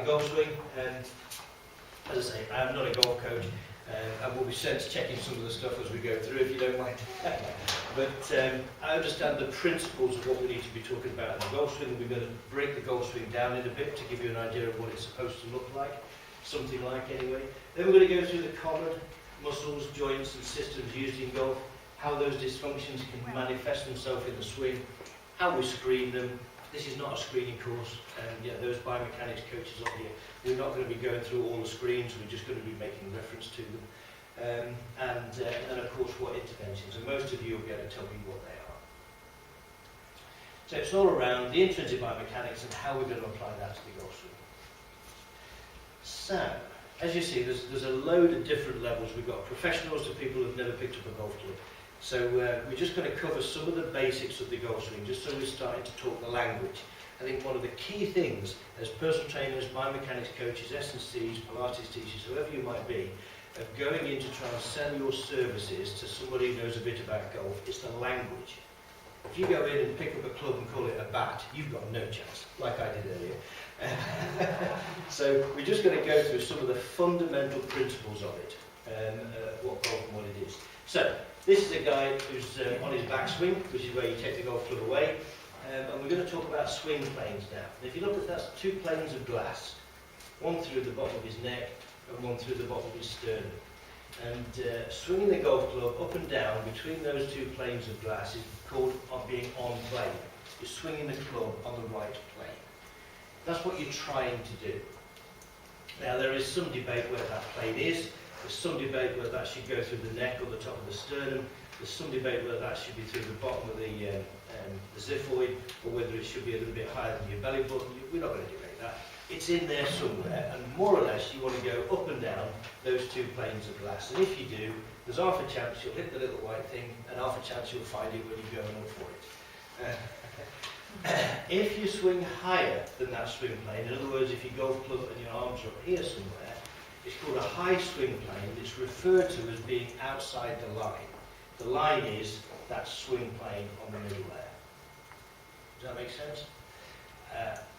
Golf swing, and as I say, I'm not a golf coach. I will be sense checking some of the stuff as we go through, if you don't mind. But I understand the principles of what we need to be talking about in the golf swing. We're going to break the golf swing down in a bit to give you an idea of what it's supposed to look like, something like anyway. Then we're going to go through the common muscles, joints and systems used in golf, how those dysfunctions can manifest themselves in the swing, how we screen them. This is not a screening course, and those biomechanics coaches on here, we're not going to be going through all the screens, we're just going to be making reference to them. And of course what interventions, and most of you will be able to tell me what they are. So it's all around the intrinsic biomechanics and how we're going to apply that to the golf swing. So, as you see, there's a load of different levels. We've got professionals to people who've never picked up a golf club. So we're just going to cover some of the basics of the golf swing, just so we're starting to talk the language. I think one of the key things as personal trainers, biomechanics coaches, S&Cs, Pilates teachers, whoever you might be, of going in to try and sell your services to somebody who knows a bit about golf, it's the language. If you go in and pick up a club and call it a bat, you've got no chance, like I did earlier. So we're just going to go through some of the fundamental principles of it, what golf and what it is. So, this is a guy who's on his backswing, which is where you take the golf club away, and we're going to talk about swing planes now. And if you look at that, that's two planes of glass, one through the bottom of his neck and one through the bottom of his sternum. And swinging the golf club up and down between those two planes of glass is called being on plane. You're swinging the club on the right plane. That's what you're trying to do. Now there is some debate where that plane is. There's some debate whether that should go through the neck or the top of the sternum. There's some debate whether that should be through the bottom of the xiphoid, or whether it should be a little bit higher than your belly button. We're not going to debate that. It's in there somewhere, and more or less you want to go up and down those two planes of glass. And if you do, there's half a chance you'll hit the little white thing, and half a chance you'll find it when you're going up for it. If you swing higher than that swing plane, in other words, if your golf club and your arms are up here somewhere, it's called a high swing plane. It's referred to as being outside the line. The line is that swing plane on the middle there. Does that make sense?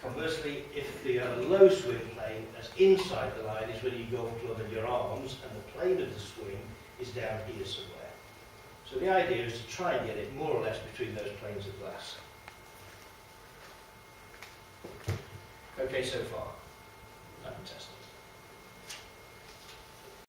Conversely, if the low swing plane that's inside the line is when your golf club and your arms, and the plane of the swing is down here somewhere. So the idea is to try and get it more or less between those planes of glass. Okay, so far. Fantastic.